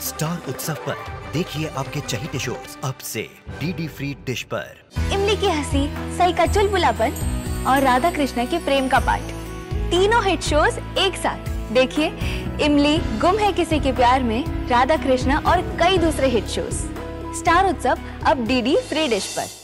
Star उत्सव पर देखिए आपके चहेते शोज अब से डीडी फ्री डिश पर। इमली की हंसी, सई का चुलबुलापन और राधा कृष्ण के प्रेम का पाठ, तीनों हिट शोज एक साथ देखिए। इमली, गुम है किसी के प्यार में, राधा कृष्ण और कई दूसरे हिट शोज। स्टार उत्सव अब डीडी फ्री डिश पर।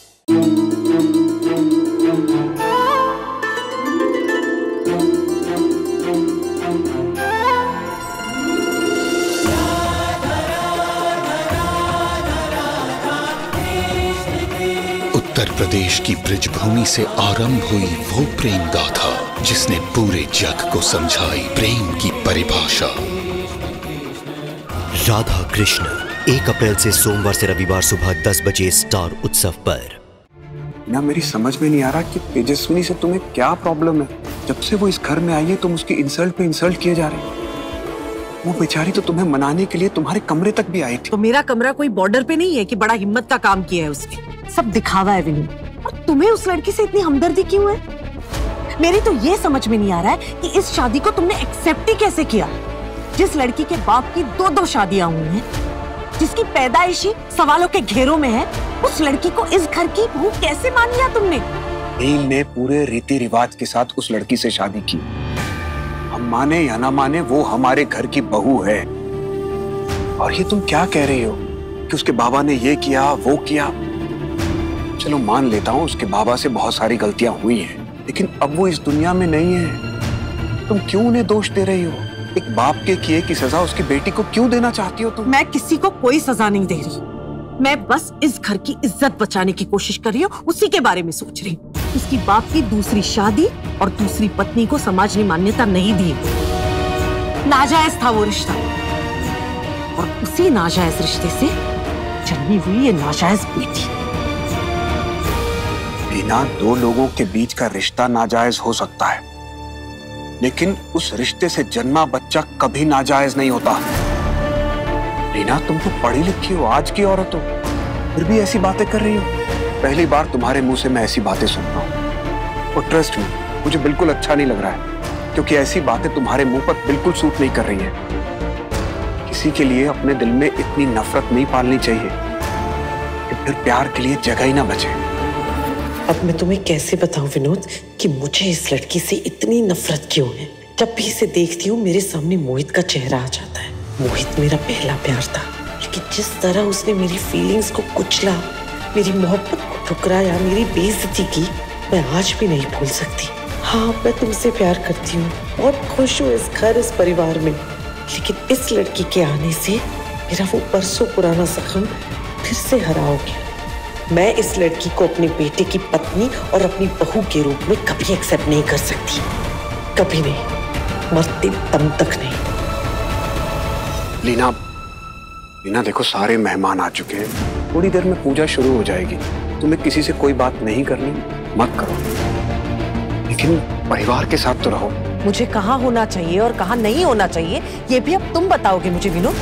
उत्तर प्रदेश की ब्रजभूमि से आरंभ हुई वो प्रेम गाथा जिसने पूरे जग को समझाई प्रेम की परिभाषा। राधा कृष्ण 1 अप्रैल से सोमवार से रविवार सुबह 10 बजे स्टार उत्सव पर। ना मेरी समझ में नहीं आ रहा कि तेजस्विनी से तुम्हें क्या प्रॉब्लम है। जब से वो इस घर में आई है तुम उसकी इंसल्ट पे इंसल्ट किए जा रहे हो। वो बेचारी तो तुम्हें मनाने के लिए तुम्हारे कमरे तक भी आई थी। तो मेरा कमरा कोई बॉर्डर पे नहीं है कि बड़ा हिम्मत का काम किया है उसने। सब दिखावा है विनू। और तुम्हें उस लड़की से इतनी हमदर्दी क्यों है? मेरी तो ये समझ में नहीं आ रहा है कि इस शादी को तुमने एक्सेप्ट ही कैसे किया। जिस लड़की के बाप की 2-2 शादियां हुई हैं, जिसकी पैदाइशी सवालों के घेरों में है, उस लड़की को इस घर की बहू कैसे मान लिया तुमने? नील ने पूरे रीति रिवाज के साथ उस लड़की से शादी की। हम माने या ना माने वो हमारे घर की बहू है। और ये तुम क्या कह रही हो कि उसके बाबा ने ये किया वो किया। चलो मान लेता हूँ उसके बाबा से बहुत सारी गलतियां हुई हैं, लेकिन अब वो इस दुनिया में नहीं है। तुम क्यों उन्हें दोष दे रही हो? एक बाप के किए की सजा उसकी बेटी को क्यों देना चाहती हो तुम? मैं किसी को कोई सजा नहीं दे रही। मैं बस इस घर की इज्जत बचाने की कोशिश कर रही हूँ, उसी के बारे में सोच रही हूँ। उसकी बाप की दूसरी शादी और दूसरी पत्नी को समाज ने मान्यता नहीं दी। नाजायज था वो रिश्ता, और उसी नाजायज रिश्ते से जन्मी हुई ये नाजायज बेटी। बिना 2 लोगों के बीच का रिश्ता नाजायज हो सकता है, लेकिन उस रिश्ते से जन्मा बच्चा कभी नाजायज नहीं होता। रीना, तुम तो पढ़ी लिखी हो, आज की औरत हो, फिर भी ऐसी बातें कर रही हो। पहली बार तुम्हारे मुंह से मैं ऐसी बातें सुन रहा हूँ, और ट्रस्ट मी, मुझे बिल्कुल अच्छा नहीं लग रहा है, क्योंकि ऐसी बातें तुम्हारे मुंह पर बिल्कुल सूट नहीं कर रही है। किसी के लिए अपने दिल में इतनी नफरत नहीं पालनी चाहिए कि फिर प्यार के लिए जगह ही ना बचे। अब मैं तुम्हें कैसे बताऊं विनोद कि मुझे इस लड़की से इतनी नफरत क्यों है। जब भी इसे देखती हूँ मेरे सामने मोहित का चेहरा आ जाता है। मोहित मेरा पहला प्यार था, लेकिन जिस तरह उसने मेरी फीलिंग्स को कुचला, मेरी मोहब्बत को ठुकराया, मेरी बेइज्जती की, मैं आज भी नहीं भूल सकती। हाँ, मैं तुमसे प्यार करती हूँ, बहुत खुश हूँ इस घर, इस परिवार में, लेकिन इस लड़की के आने से मेरा वो बरसों पुराना जख्म फिर से हरा हो गया। मैं इस लड़की को अपने बेटे की पत्नी और अपनी बहू के रूप में कभी एक्सेप्ट नहीं कर सकती, कभी नहीं, मरते दम तक नहीं। लीना देखो, सारे मेहमान आ चुके हैं, थोड़ी देर में पूजा शुरू हो जाएगी। तुम्हें किसी से कोई बात नहीं करनी, मत करो, लेकिन परिवार के साथ तो रहो। मुझे कहाँ होना चाहिए और कहाँ नहीं होना चाहिए ये भी अब तुम बताओगे मुझे विनोद।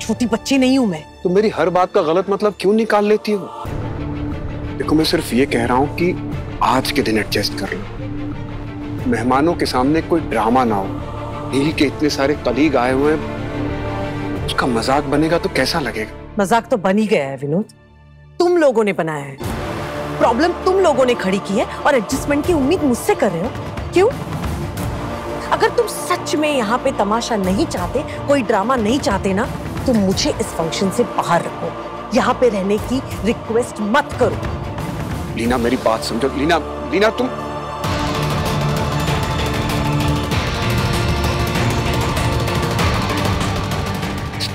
छोटी बच्ची नहीं हूँ मैं। तुम मेरी हर बात का गलत मतलब क्यों निकाल लेती हो? देखो, मैं सिर्फ ये कह रहा हूँ कि आज के दिन एडजस्ट कर लो। मेहमानों के सामने कोई ड्रामा ना हो। नील के इतने सारे कलीग आए हुए हैं, उसका मजाक बनेगा तो कैसा लगेगा? मजाक तो बन ही गया है विनोद, तुम लोगों ने बनाया है। प्रॉब्लम तुम लोगों ने खड़ी की है और एडजस्टमेंट की उम्मीद मुझसे कर रहे हो। क्यों? अगर तुम सच में यहाँ पे तमाशा नहीं चाहते, कोई ड्रामा नहीं चाहते ना, तो मुझे इस फंक्शन से बाहर रखो। यहाँ पे रहने की रिक्वेस्ट मत करो। लीना, मेरी बात समझो। लीना तुम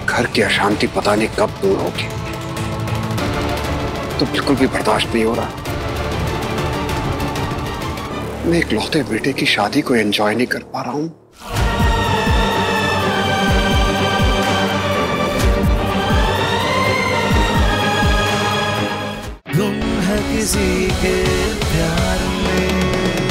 घर की अशांति पता नहीं कब दूर होगी, तो बिल्कुल भी बर्दाश्त नहीं हो रहा। मैं इकलौते बेटे की शादी को एंजॉय नहीं कर पा रहा हूं। गुम है किसी के प्यार में।